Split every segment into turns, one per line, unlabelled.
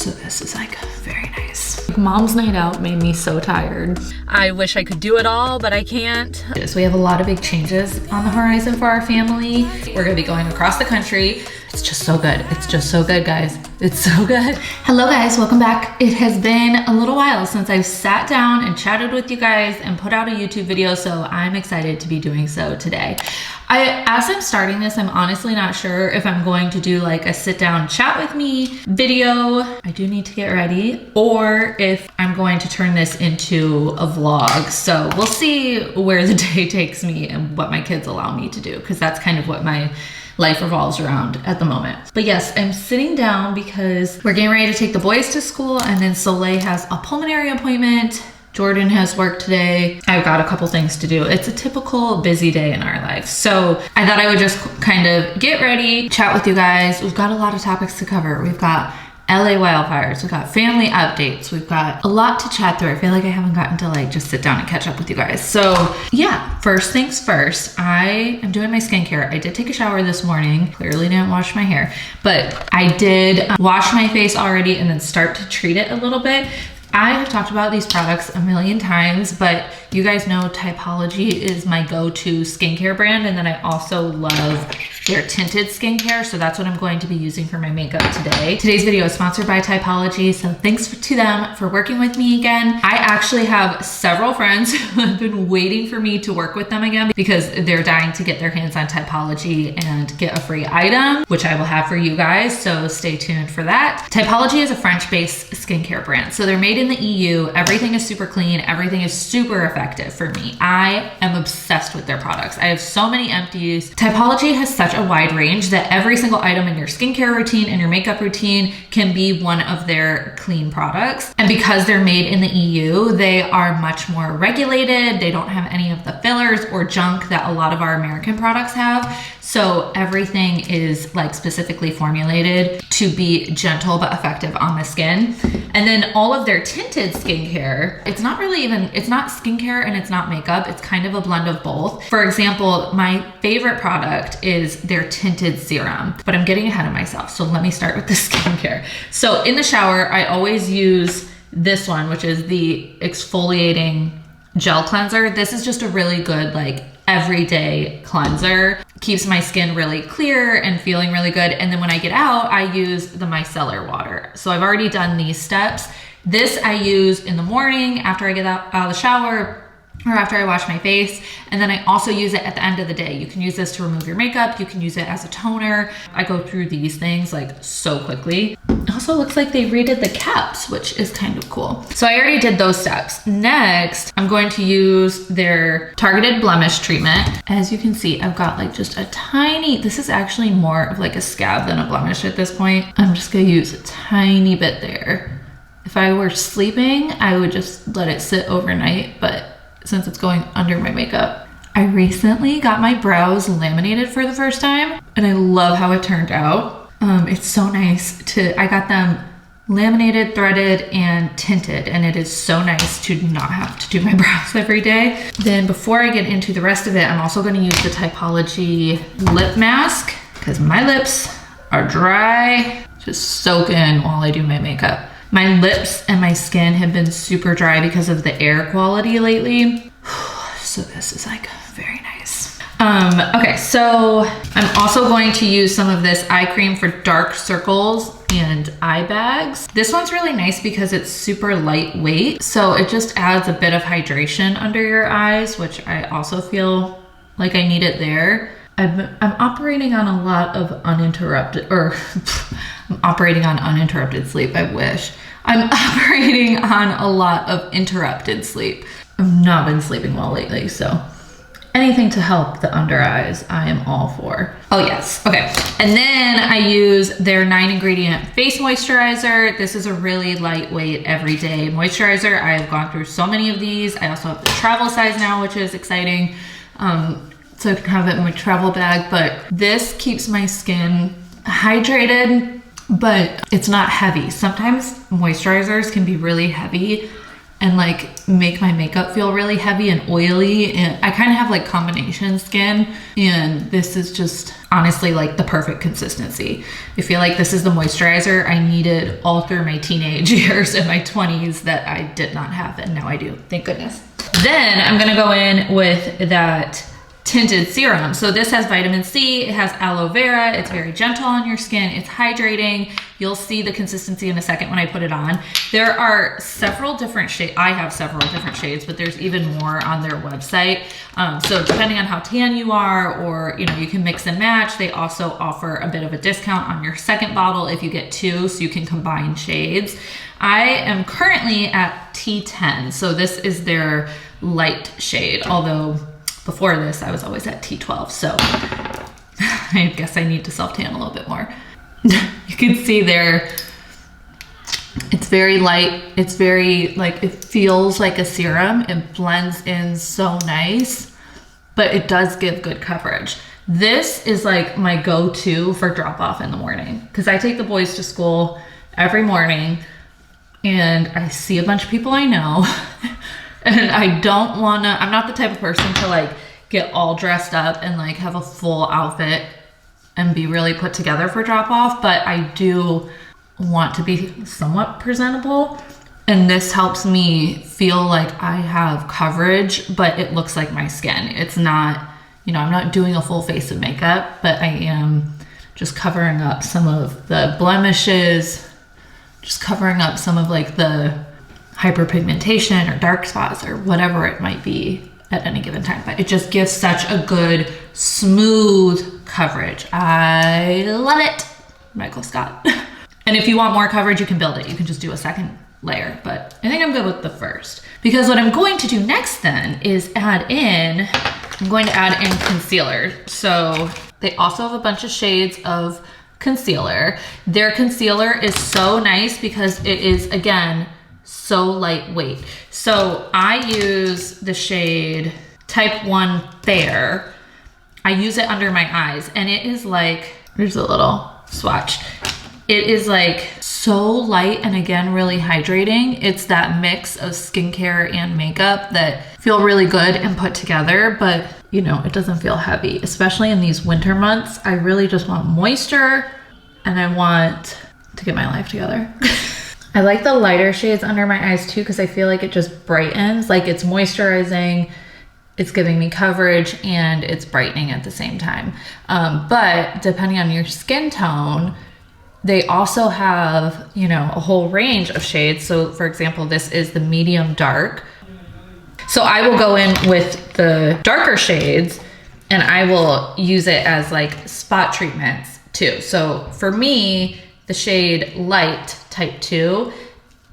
So this is like very nice. Mom's night out made me so tired. I wish I could do it all, but I can't. So we have a lot of big changes on the horizon for our family. We're gonna be going across the country. It's just so good. It's just so good, guys. It's so good. Hello guys, welcome back. It has been a little while since I've sat down and chatted with you guys and put out a YouTube video, so I'm excited to be doing so today. As I'm starting this, I'm honestly not sure if I'm going to do like a sit down chat with me video. I do need to get ready, or if I'm going to turn this into a vlog. So we'll see where the day takes me and what my kids allow me to do, because that's kind of what my life revolves around at the moment. But yes, I'm sitting down because we're getting ready to take the boys to school, and then Soleil has a pulmonary appointment. Jordan has work today. I've got a couple things to do. It's a typical busy day in our life. So I thought I would just kind of get ready, chat with you guys. We've got a lot of topics to cover. We've got LA wildfires, we've got family updates, we've got a lot to chat through. I feel like I haven't gotten to like just sit down and catch up with you guys. So yeah, first things first, I am doing my skincare. I did take a shower this morning, clearly didn't wash my hair, but I did wash my face already and then start to treat it a little bit. I have talked about these products a million times, but you guys know Typology is my go-to skincare brand, and then I also love their tinted skincare, so that's what I'm going to be using for my makeup today. Today's video is sponsored by Typology, so thanks to them for working with me again. I actually have several friends who have been waiting for me to work with them again because they're dying to get their hands on Typology and get a free item, which I will have for you guys, so stay tuned for that. Typology is a French-based skincare brand, so they're made in the EU. Everything is super clean. Everything is super effective for me. I am obsessed with their products. I have so many empties. Typology has such a wide range that every single item in your skincare routine and your makeup routine can be one of their clean products. And because they're made in the EU, they are much more regulated. They don't have any of the fillers or junk that a lot of our American products have. So everything is like specifically formulated to be gentle but effective on the skin. And then all of their tinted skincare, it's not skincare and it's not makeup. It's kind of a blend of both. For example, my favorite product is their tinted serum, but I'm getting ahead of myself. So let me start with the skincare. So in the shower, I always use this one, which is the exfoliating gel cleanser. This is just a really good, like, everyday cleanser. Keeps my skin really clear and feeling really good. And then when I get out, I use the micellar water. So I've already done these steps. This I use in the morning after I get out of the shower or after I wash my face. And then I also use it at the end of the day. You can use this to remove your makeup. You can use it as a toner. I go through these things like so quickly. It also looks like they redid the caps, which is kind of cool. So I already did those steps. Next, I'm going to use their targeted blemish treatment. As you can see, I've got like just a tiny, this is actually more of like a scab than a blemish at this point. I'm just gonna use a tiny bit there. If I were sleeping, I would just let it sit overnight, but since it's going under my makeup. I recently got my brows laminated for the first time, and I love how it turned out. It's so nice I got them laminated, threaded, and tinted, and it is so nice to not have to do my brows every day. Then before I get into the rest of it, I'm also gonna use the Typology lip mask because my lips are dry. Just soak in while I do my makeup. My lips and my skin have been super dry because of the air quality lately. So this is like very nice. Okay, so I'm also going to use some of this eye cream for dark circles and eye bags. This one's really nice because it's super lightweight. So it just adds a bit of hydration under your eyes, which I also feel like I need it there. I'm operating on a lot of uninterrupted, I'm operating on uninterrupted sleep, I wish. I'm operating on a lot of interrupted sleep. I've not been sleeping well lately, so anything to help the under eyes, I am all for. Oh yes, okay. And then I use their 9-ingredient face moisturizer. This is a really lightweight everyday moisturizer. I have gone through so many of these. I also have the travel size now, which is exciting. So I can have it in my travel bag, but this keeps my skin hydrated, but it's not heavy. Sometimes moisturizers can be really heavy and like make my makeup feel really heavy and oily. And I kind of have like combination skin, and this is just honestly like the perfect consistency. I feel like this is the moisturizer I needed all through my teenage years and my 20s that I did not have, and now I do, thank goodness. Then I'm gonna go in with that tinted serum. So this has vitamin C, it has aloe vera, it's very gentle on your skin, it's hydrating. You'll see the consistency in a second when I put it on. There are several different shades. I have several different shades, but there's even more on their website. So depending on how tan you are, or you know, you can mix and match. They also offer a bit of a discount on your second bottle if you get two, so you can combine shades. I am currently at T10, so this is their light shade, although before this, I was always at T12, so I guess I need to self-tan a little bit more. You can see there, it's very light. It's very, like, it feels like a serum. It blends in so nice, but it does give good coverage. This is like my go-to for drop-off in the morning, because I take the boys to school every morning, and I see a bunch of people I know. And I don't wanna, I'm not the type of person to like get all dressed up and like have a full outfit and be really put together for drop off, but I do want to be somewhat presentable. And this helps me feel like I have coverage, but it looks like my skin. It's not, you know, I'm not doing a full face of makeup, but I am just covering up some of the blemishes, just covering up some of like the hyperpigmentation or dark spots or whatever it might be at any given time. But it just gives such a good, smooth coverage. I love it. Michael Scott. And if you want more coverage, you can build it. You can just do a second layer, but I think I'm good with the first. Because what I'm going to do next then is I'm going to add in concealer. So they also have a bunch of shades of concealer. Their concealer is so nice because it is, again, so lightweight. So I use the shade Type 1 Fair. I use it under my eyes, and it is like, there's a little swatch. It is like so light and again, really hydrating. It's that mix of skincare and makeup that feel really good and put together, but you know, it doesn't feel heavy, especially in these winter months. I really just want moisture and I want to get my life together. I like the lighter shades under my eyes too, because I feel like it just brightens, like it's moisturizing, it's giving me coverage, and it's brightening at the same time. But depending on your skin tone, they also have, you know, a whole range of shades. So for example, this is the medium dark. So I will go in with the darker shades and I will use it as like spot treatments too. So for me, the shade light Type 2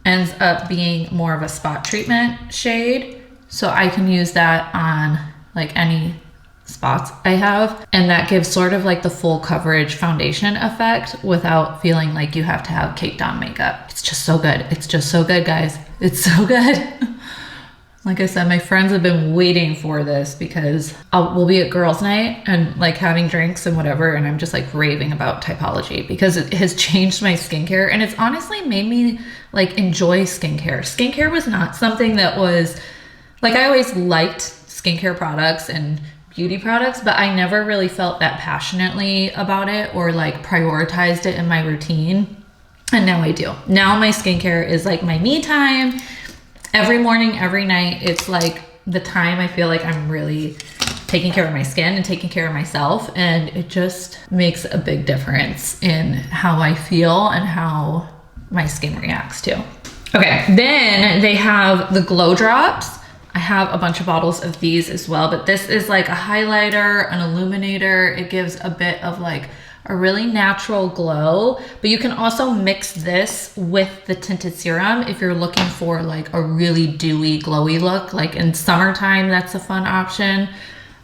ends up being more of a spot treatment shade. So I can use that on like any spots I have, and that gives sort of like the full coverage foundation effect without feeling like you have to have caked on makeup. It's just so good. It's just so good, guys. It's so good. Like I said, my friends have been waiting for this because we'll be at girls' night and like having drinks and whatever, and I'm just like raving about Typology because it has changed my skincare, and it's honestly made me like enjoy skincare. Skincare was not something that was, like, I always liked skincare products and beauty products, but I never really felt that passionately about it or like prioritized it in my routine. And now I do. Now my skincare is like my me time. Every morning, every night, it's like the time I feel like I'm really taking care of my skin and taking care of myself. And it just makes a big difference in how I feel and how my skin reacts to. Okay, then they have the glow drops. I have a bunch of bottles of these as well, but this is like a highlighter, an illuminator. It gives a bit of like a really natural glow, but you can also mix this with the tinted serum if you're looking for like a really dewy, glowy look. Like in summertime, that's a fun option.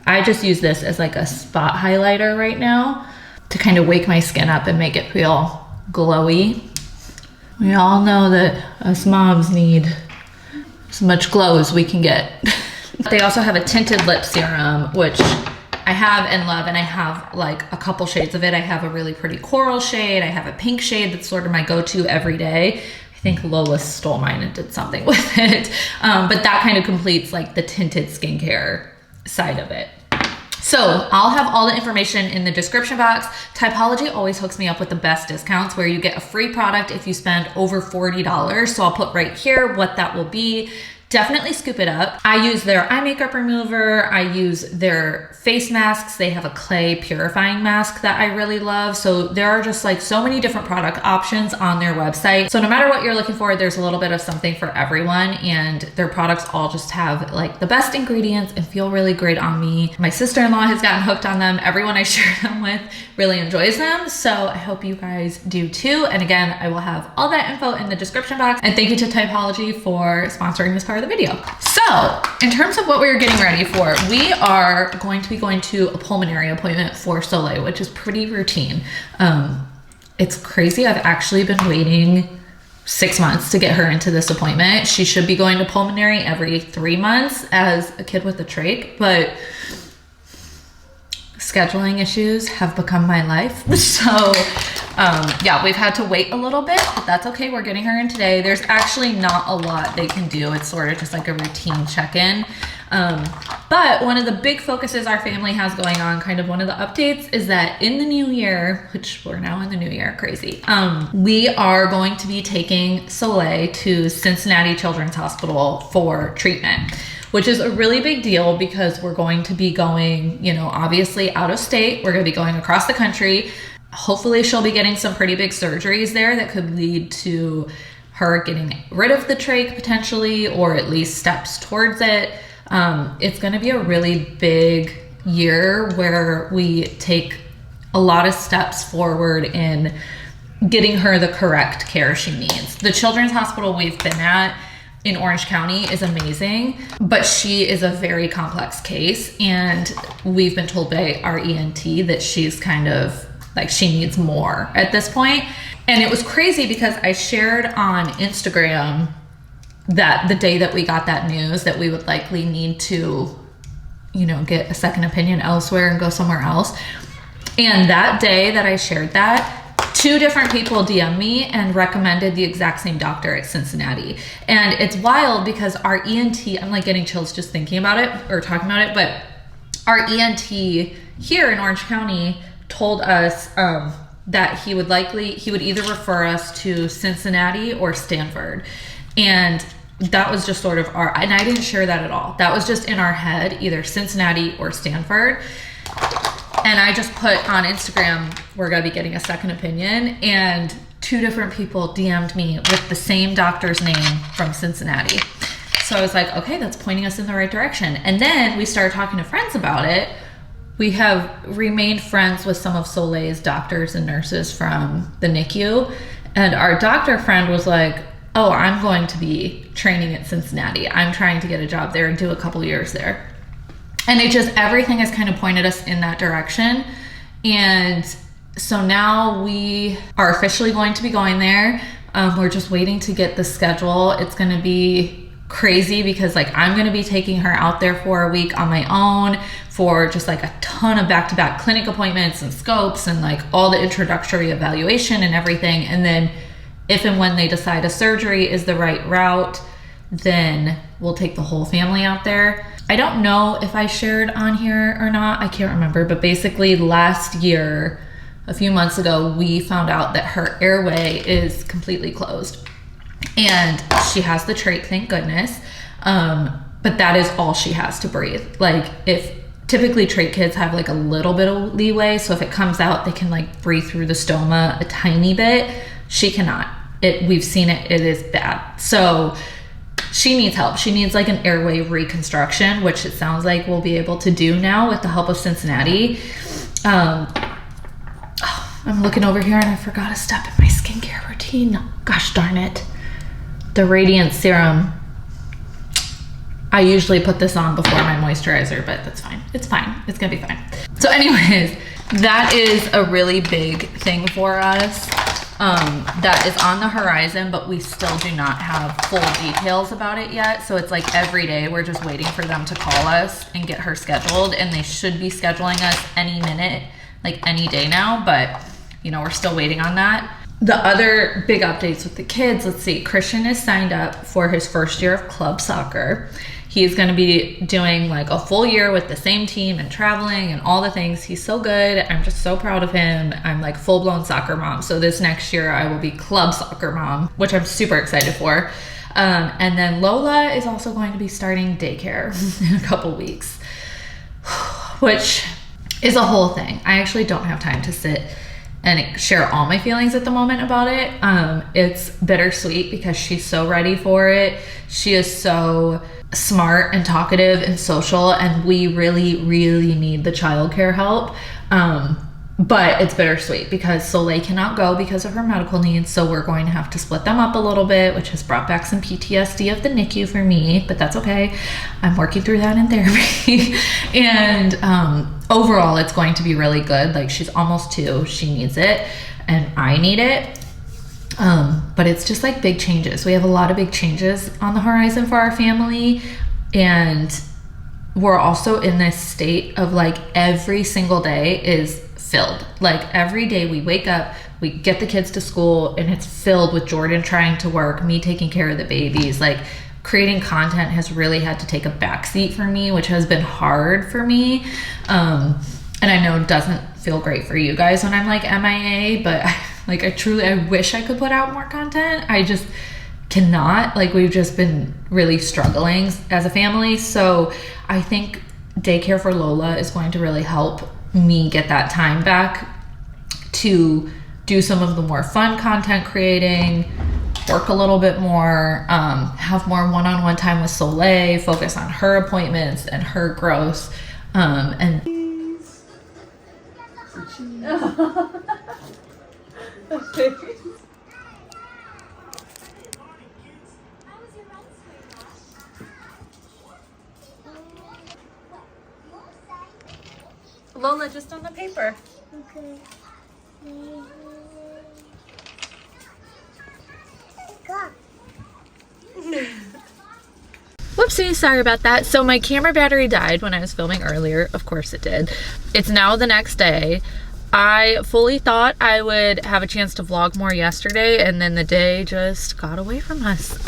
I just use this as like a spot highlighter right now to kind of wake my skin up and make it feel glowy. We all know that us moms need as much glow as we can get. They also have a tinted lip serum, which I have and love, and I have like a couple shades of it. I have a really pretty coral shade. I have a pink shade that's sort of my go-to every day. I think Lola stole mine and did something with it. But that kind of completes like the tinted skincare side of it. So I'll have all the information in the description box. Typology always hooks me up with the best discounts where you get a free product if you spend over $40. So I'll put right here what that will be. Definitely scoop it up. I use their eye makeup remover. I use their face masks. They have a clay purifying mask that I really love. So there are just like so many different product options on their website. So no matter what you're looking for, there's a little bit of something for everyone, and their products all just have like the best ingredients and feel really great on me. My sister-in-law has gotten hooked on them. Everyone I share them with really enjoys them. So I hope you guys do too. And again, I will have all that info in the description box. And thank you to Typology for sponsoring this part of the video. So in terms of what we're getting ready for, we are going to be going to a pulmonary appointment for Soleil, which is pretty routine. It's crazy. I've actually been waiting 6 months to get her into this appointment. She should be going to pulmonary every 3 months as a kid with a trach, but scheduling issues have become my life. So yeah, we've had to wait a little bit, but that's okay. We're getting her in today. There's actually not a lot they can do. It's sort of just like a routine check-in. But one of the big focuses our family has going on, kind of one of the updates, is that in the new year, which we're now in the new year, crazy, we are going to be taking Soleil to Cincinnati Children's Hospital for treatment, which is a really big deal because we're going to be going, you know, obviously out of state. We're going to be going across the country. Hopefully she'll be getting some pretty big surgeries there that could lead to her getting rid of the trach potentially, or at least steps towards it. It's going to be a really big year where we take a lot of steps forward in getting her the correct care she needs. The children's hospital we've been at in Orange County is amazing, but she is a very complex case, and we've been told by our ENT that she's kind of like, she needs more at this point. And it was crazy because I shared on Instagram that the day that we got that news that we would likely need to, you know, get a second opinion elsewhere and go somewhere else. And that day that I shared that, 2 different people DM'd me and recommended the exact same doctor at Cincinnati. And it's wild because our ENT, I'm like getting chills just thinking about it or talking about it, but our ENT here in Orange County told us that he would either refer us to Cincinnati or Stanford. And that was just sort of and I didn't share that at all. That was just in our head, either Cincinnati or Stanford. And I just put on Instagram, we're gonna be getting a second opinion, and 2 different people DM'd me with the same doctor's name from Cincinnati. So I was like, okay, that's pointing us in the right direction. And then we started talking to friends about it. We have remained friends with some of Soleil's doctors and nurses from the NICU. And our doctor friend was like, oh, I'm going to be training at Cincinnati. I'm trying to get a job there and do a couple years there. And it just, everything has kind of pointed us in that direction. And so now we are officially going to be going there. We're just waiting to get the schedule. It's going to be crazy because like I'm going to be taking her out there for a week on my own for just like a ton of back-to-back clinic appointments and scopes and like all the introductory evaluation and everything. And then if and when they decide a surgery is the right route, then we'll take the whole family out there. I don't know if I shared on here or not. I can't remember, but basically last year, a few months ago, we found out that her airway is completely closed. And she has the trach, thank goodness. But that is all she has to breathe. Like if typically trach kids have like a little bit of leeway. So if it comes out, they can like breathe through the stoma a tiny bit. She cannot. We've seen it, it is bad. So she needs help. She needs like an airway reconstruction, which it sounds like we'll be able to do now with the help of Cincinnati. I'm looking over here and I forgot a step in my skincare routine. Gosh darn it. The Radiant Serum. I usually put this on before my moisturizer, but that's fine. It's fine. It's gonna be fine. So anyways, that is a really big thing for us. That is on the horizon, but we still do not have full details about it yet. So it's like every day we're just waiting for them to call us and get her scheduled, and they should be scheduling us any minute, like any day now, but you know, we're still waiting on that. The other big updates with the kids, let's see, Christian is signed up for his first year of club soccer. He's going to be doing like a full year with the same team and traveling and all the things. He's so good. I'm just so proud of him. I'm like full-blown soccer mom. So this next year I will be club soccer mom, which I'm super excited for. And then Lola is also going to be starting daycare in a couple weeks, which is a whole thing. I actually don't have time to sit and share all my feelings at the moment about it. It's bittersweet because she's so ready for it. She is so smart and talkative and social, and we really, really need the childcare help. But it's bittersweet because Soleil cannot go because of her medical needs, so we're going to have to split them up a little bit, which has brought back some PTSD of the NICU for me, but that's okay. I'm working through that in therapy. And overall, it's going to be really good. Like, she's almost 2. She needs it, and I need it. But it's just like big changes. We have a lot of big changes on the horizon for our family, and we're also in this state of like every single day is filled. Like every day we wake up, we get the kids to school, and it's filled with Jordan trying to work, me taking care of the babies. Like, creating content has really had to take a backseat for me, which has been hard for me. And I know it doesn't feel great for you guys when I'm like MIA, but I wish I could put out more content. I just cannot. Like, we've just been really struggling as a family. So I think daycare for Lola is going to really help me get that time back to do some of the more fun content creating, work a little bit more, have more one-on-one time with Soleil, focus on her appointments and her growth, and Lola, just on the paper.
Okay.
Whoopsie, sorry about that. So my camera battery died when I was filming earlier. Of course it did. It's now the next day. I fully thought I would have a chance to vlog more yesterday, and then the day just got away from us.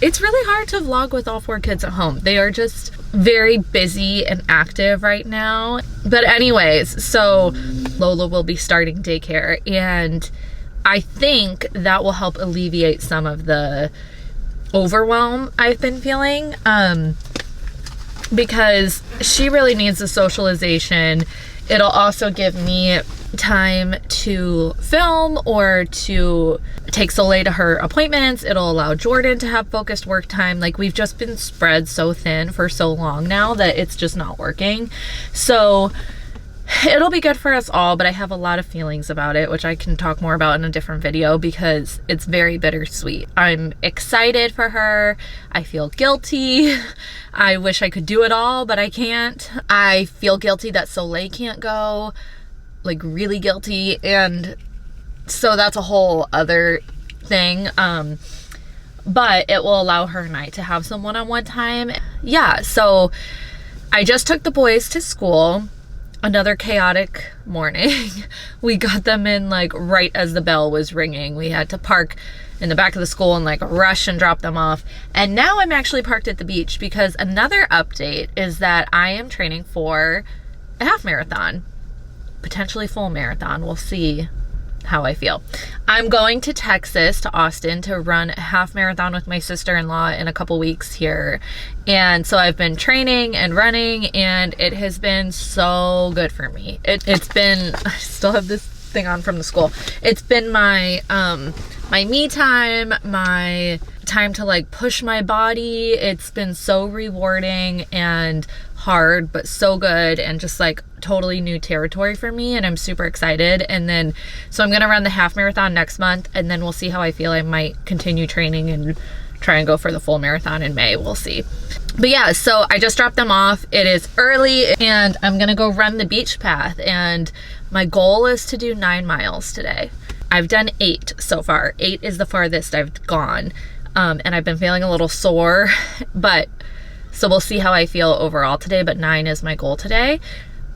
It's really hard to vlog with all 4 kids at home. They are just very busy and active right now. But anyways, so Lola will be starting daycare, and I think that will help alleviate some of the overwhelm I've been feeling, because she really needs the socialization. It'll also give me time to film or to take Soleil to her appointments. It'll allow Jordan to have focused work time. Like, we've just been spread so thin for so long now that it's just not working. So it'll be good for us all, but I have a lot of feelings about it, which I can talk more about in a different video because it's very bittersweet. I'm excited for her. I feel guilty. I wish I could do it all, but I can't. I feel guilty that Soleil can't go, like really guilty. And so that's a whole other thing. But it will allow her and I to have some one-on-one time. Yeah, so I just took the boys to school. Another chaotic morning. We got them in like right as the bell was ringing. We had to park in the back of the school and like rush and drop them off. And now I'm actually parked at the beach because another update is that I am training for a half marathon, potentially full marathon. We'll see how I feel. I'm going to Texas, to Austin, to run a half marathon with my sister-in-law in a couple weeks here. And so I've been training and running, and it has been so good for me. It's been, I still have this thing on from the school. It's been my my me time, my time to like push my body. It's been so rewarding and hard, but so good, and just like totally new territory for me, and I'm super excited. And then so I'm gonna run the half marathon next month, and then we'll see how I feel. I might continue training and try and go for the full marathon in May. We'll see. But yeah, so I just dropped them off. It is early, and I'm gonna go run the beach path, and my goal is to do 9 miles today. I've done 8 so far. 8 is the farthest I've gone, and I've been feeling a little sore, but so we'll see how I feel overall today, but 9 is my goal today.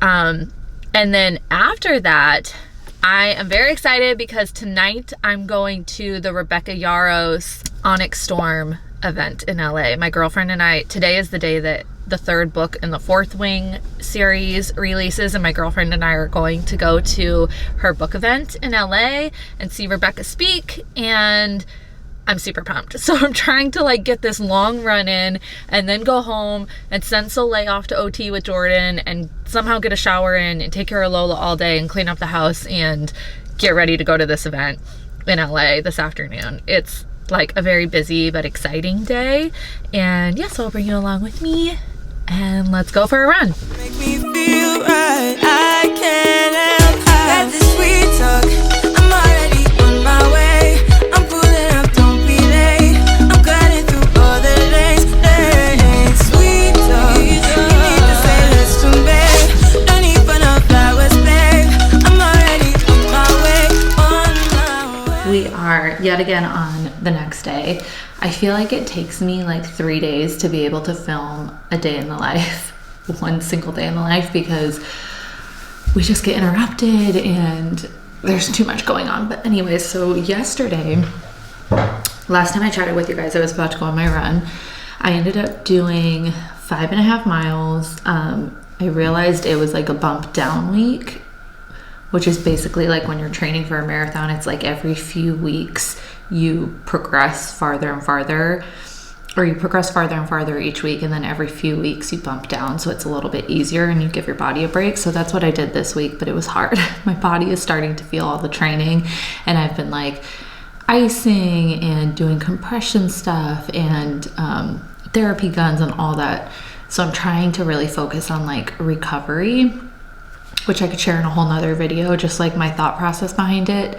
And then after that, I am very excited because tonight I'm going to the Rebecca Yarros Onyx Storm event in LA. My girlfriend and I, today is the day that the third book in the Fourth Wing series releases, and my girlfriend and I are going to go to her book event in LA and see Rebecca speak, and I'm super pumped. So I'm trying to like get this long run in and then go home and send Soleil off to OT with Jordan and somehow get a shower in and take care of Lola all day and clean up the house and get ready to go to this event in LA this afternoon. It's like a very busy but exciting day, and yeah, so I'll bring you along with me and let's go for a run.
Make me feel right. I can't help have this sweet talk. I'm already on my way. I'm pulling up, don't be late. I'm cutting through all the lanes. Sweet talk. You need to say this to me. Don't need for no flowers, babe. I'm already on my way.
We are yet again on the next day. I feel like it takes me like 3 days to be able to film a day in the life, one single day in the life, because we just get interrupted and there's too much going on. But anyways, so yesterday, last time I chatted with you guys, I was about to go on my run. I ended up doing 5.5 miles. I realized it was like a bump down week, which is basically like when you're training for a marathon, it's like every few weeks you progress farther and farther, or you progress farther and farther each week, and then every few weeks you bump down, so it's a little bit easier and you give your body a break. So that's what I did this week, but it was hard. My body is starting to feel all the training, and I've been like icing and doing compression stuff and therapy guns and all that. So I'm trying to really focus on like recovery, which I could share in a whole nother video, just like my thought process behind it.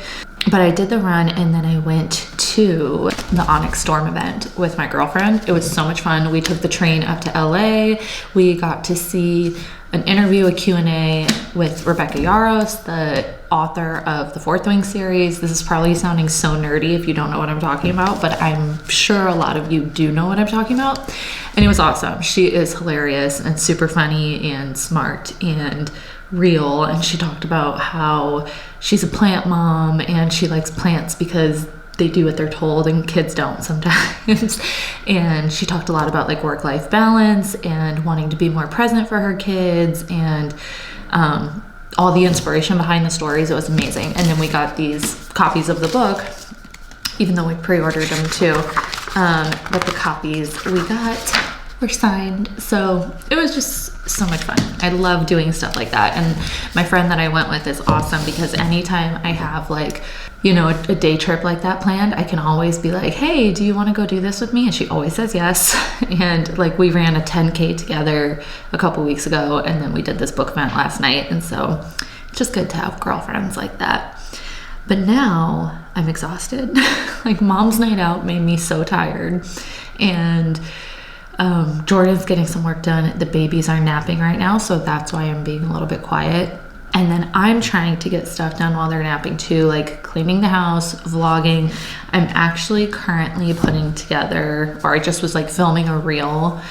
But I did the run, and then I went to the Onyx Storm event with my girlfriend. It was so much fun. We took the train up to LA. We got to see an interview, a Q&A with Rebecca Yarros, the author of the Fourth Wing series. This is probably sounding so nerdy if you don't know what I'm talking about, but I'm sure a lot of you do know what I'm talking about. And it was awesome. She is hilarious and super funny and smart and real, and she talked about how she's a plant mom and she likes plants because they do what they're told and kids don't sometimes. And she talked a lot about like work-life balance and wanting to be more present for her kids, and all the inspiration behind the stories. It was amazing. And then we got these copies of the book, even though we pre-ordered them too, but the copies we got were signed. So it was just so much fun. I love doing stuff like that. And my friend that I went with is awesome, because anytime I have like, you know, a day trip like that planned, I can always be like, hey, do you want to go do this with me? And she always says yes. And like we ran a 10K together a couple weeks ago, and then we did this book event last night. And so it's just good to have girlfriends like that. But now I'm exhausted. Like mom's night out made me so tired. And Jordan's getting some work done. The babies are napping right now, so that's why I'm being a little bit quiet. And then I'm trying to get stuff done while they're napping too, like cleaning the house, vlogging. I'm actually currently putting together, or I just was like filming a reel,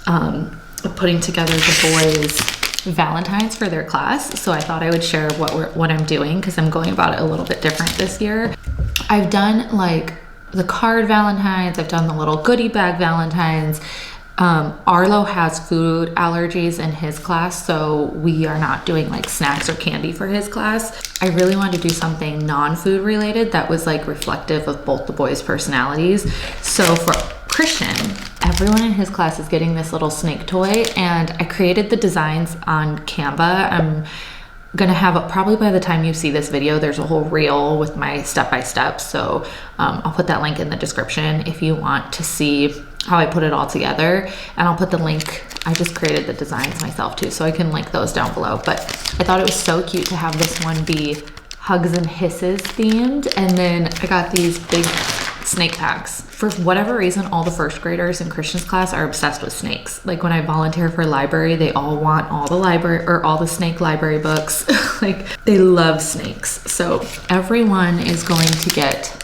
putting together the boys' valentines for their class. So I thought I would share what I'm doing, because I'm going about it a little bit different this year. I've done like the card valentines, I've done the little goodie bag valentines. Arlo has food allergies in his class, so we are not doing like snacks or candy for his class. I really wanted to do something non-food related that was like reflective of both the boys' personalities. So for Christian, everyone in his class is getting this little snake toy, and I created the designs on Canva. I'm gonna have it probably by the time you see this video. There's a whole reel with my step-by-step, so I'll put that link in the description if you want to see how I put it all together, and I'll put the link. I just created the designs myself too, so I can link those down below. But I thought it was so cute to have this one be hugs and hisses themed, and then I got these big snake packs. For whatever reason, all the first graders in Christian's class are obsessed with snakes. Like when I volunteer for library, they all want all the library or all the snake library books. Like they love snakes. So everyone is going to get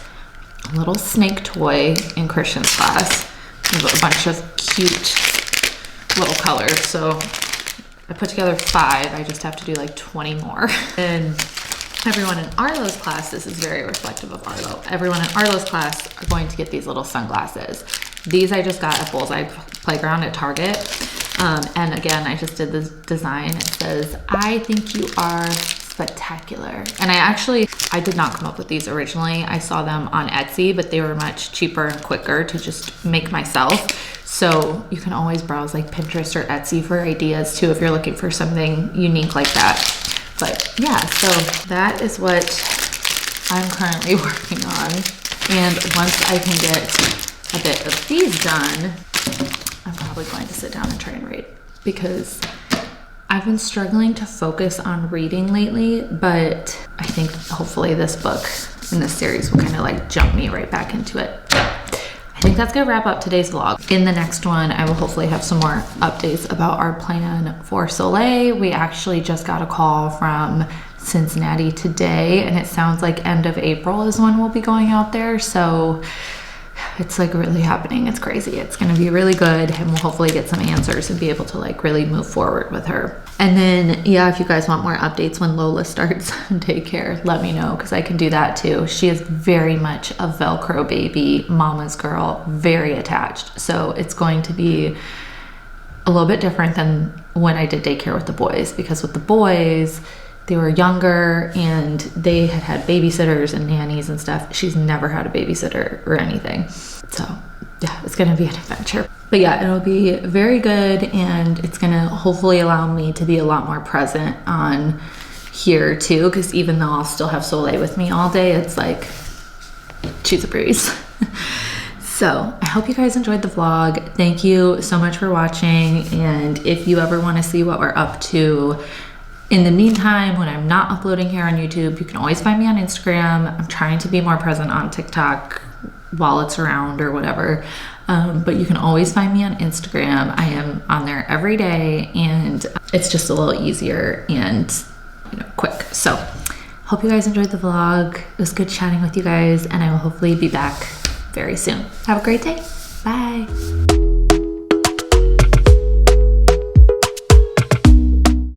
a little snake toy in Christian's class. There's a bunch of cute little colors. So I put together 5. I just have to do like 20 more. And everyone in Arlo's class, this is very reflective of Arlo. Everyone in Arlo's class are going to get these little sunglasses. These I just got at Bullseye Playground at Target. And again, I just did this design. It says, I think you are spectacular. And I did not come up with these originally. I saw them on Etsy, but they were much cheaper and quicker to just make myself. So you can always browse like Pinterest or Etsy for ideas too, if you're looking for something unique like that. But yeah, so that is what I'm currently working on. And once I can get a bit of these done, I'm probably going to sit down and try and read, because I've been struggling to focus on reading lately, but I think hopefully this book in this series will kind of like jump me right back into it. I think that's gonna wrap up today's vlog. In the next one, I will hopefully have some more updates about our plan for Soleil. We actually just got a call from Cincinnati today, and it sounds like end of April is when we'll be going out there. So it's like really happening. It's crazy. It's gonna be really good, and we'll hopefully get some answers and be able to like really move forward with her. And then, yeah, if you guys want more updates when Lola starts daycare, let me know, because I can do that too. She is very much a Velcro baby, mama's girl, very attached. So it's going to be a little bit different than when I did daycare with the boys, because with the boys, they were younger and they had babysitters and nannies and stuff. She's never had a babysitter or anything. So yeah, it's gonna be an adventure. But yeah, it'll be very good, and it's gonna hopefully allow me to be a lot more present on here too, because even though I'll still have Soleil with me all day, it's like, she's a breeze. So I hope you guys enjoyed the vlog. Thank you so much for watching, and if you ever wanna see what we're up to in the meantime, when I'm not uploading here on YouTube, you can always find me on Instagram. I'm trying to be more present on TikTok while it's around or whatever. But you can always find me on Instagram. I am on there every day, and it's just a little easier and quick. So hope you guys enjoyed the vlog. It was good chatting with you guys, and I will hopefully be back very soon. Have a great day. Bye.